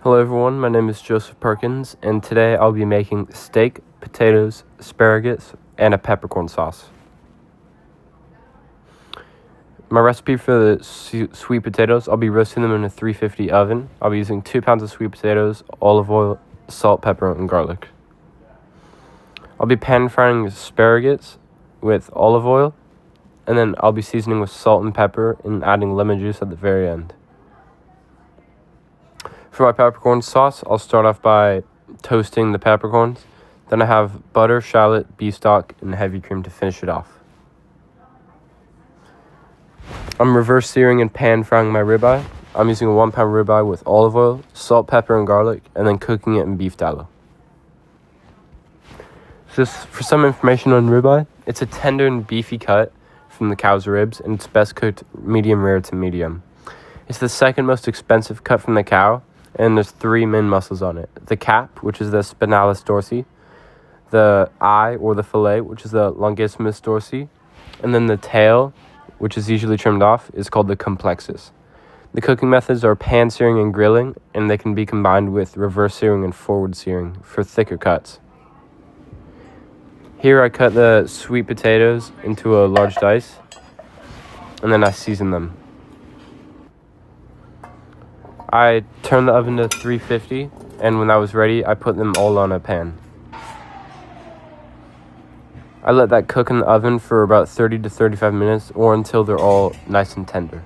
Hello everyone, my name is Joseph Perkins, and today I'll be making steak, potatoes, asparagus, and a peppercorn sauce. My recipe for the sweet potatoes, I'll be roasting them in a 350 oven. I'll be using 2 pounds of sweet potatoes, olive oil, salt, pepper, and garlic. I'll be pan frying asparagus with olive oil, and then I'll be seasoning with salt and pepper and adding lemon juice at the very end. For my peppercorn sauce, I'll start off by toasting the peppercorns. Then I have butter, shallot, beef stock, and heavy cream to finish it off. I'm reverse searing and pan frying my ribeye. I'm using a 1 pound ribeye with olive oil, salt, pepper, and garlic, and then cooking it in beef tallow. Just for some information on ribeye, it's a tender and beefy cut from the cow's ribs, and it's best cooked medium rare to medium. It's the second most expensive cut from the cow, and there's 3 main muscles on it. The cap, which is the spinalis dorsi, the eye or the fillet, which is the longissimus dorsi, and then the tail, which is usually trimmed off, is called the complexus. The cooking methods are pan searing and grilling, and they can be combined with reverse searing and forward searing for thicker cuts. Here I cut the sweet potatoes into a large dice, and then I season them. I turned the oven to 350, and when that was ready, I put them all on a pan. I let that cook in the oven for about 30 to 35 minutes, or until they're all nice and tender.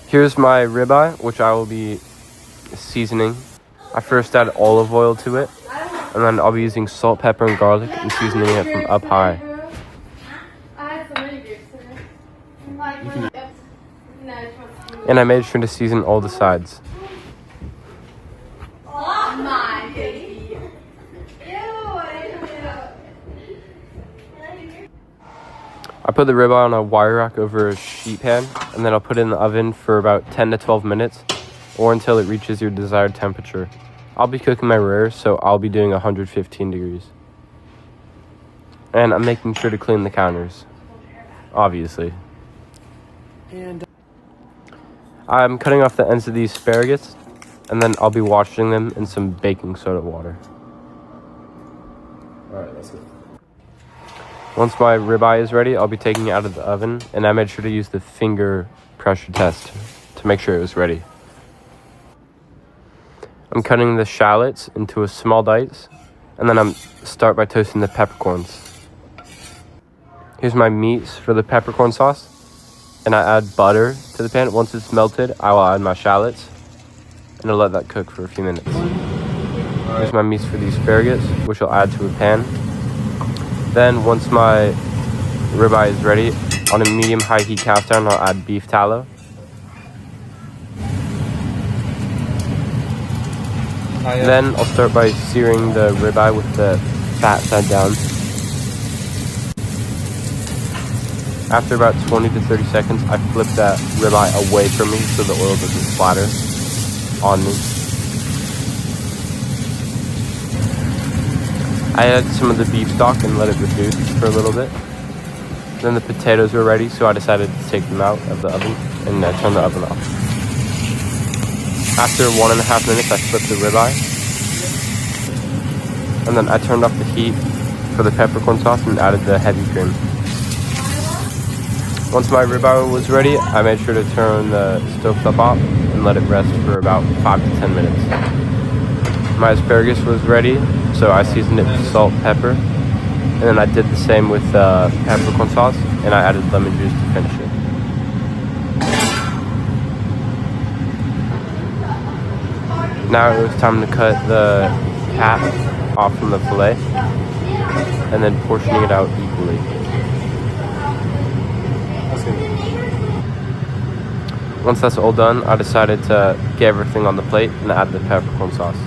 Here's my ribeye, which I will be seasoning. I first add olive oil to it, and then I'll be using salt, pepper, and garlic and seasoning it from up high. And I made sure to season all the sides. I put the ribeye on a wire rack over a sheet pan, and then I'll put it in the oven for about 10 to 12 minutes, or until it reaches your desired temperature. I'll be cooking my rare, so I'll be doing 115 degrees. And I'm making sure to clean the counters, obviously. And I'm cutting off the ends of the asparagus, and then I'll be washing them in some baking soda water. Alright, that's good. Once my ribeye is ready, I'll be taking it out of the oven, and I made sure to use the finger pressure test to make sure it was ready. I'm cutting the shallots into a small dice, and then I'm start by toasting the peppercorns. Here's my meats for the peppercorn sauce, and I add butter to the pan. Once it's melted, I will add my shallots, and I'll let that cook for a few minutes. Here's my meats for the asparagus, which I'll add to a pan. Then once my ribeye is ready, on a medium-high heat cast iron, I'll add beef tallow. Then I'll start by searing the ribeye with the fat side down. After about 20 to 30 seconds, I flip that ribeye away from me so the oil doesn't splatter on me. I added some of the beef stock and let it reduce for a little bit. Then the potatoes were ready, so I decided to take them out of the oven and turn the oven off. After 1.5 minutes, I flipped the ribeye. And then I turned off the heat for the peppercorn sauce and added the heavy cream. Once my ribeye was ready, I made sure to turn the stovetop off and let it rest for about 5 to 10 minutes. My asparagus was ready, so I seasoned it with salt, pepper, and then I did the same with the peppercorn sauce, and I added lemon juice to finish it. Now it was time to cut the cap off from the fillet, and then portioning it out equally. Once that's all done, I decided to get everything on the plate and add the peppercorn sauce.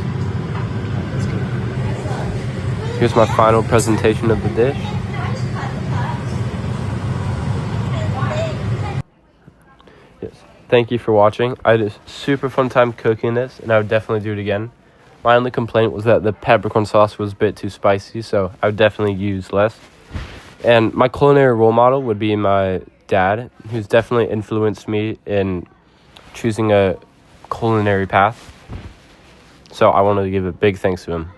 Here's my final presentation of the dish. Yes. Thank you for watching. I had a super fun time cooking this, and I would definitely do it again. My only complaint was that the peppercorn sauce was a bit too spicy, so I would definitely use less. And my culinary role model would be my dad, who's definitely influenced me in choosing a culinary path. So I wanted to give a big thanks to him.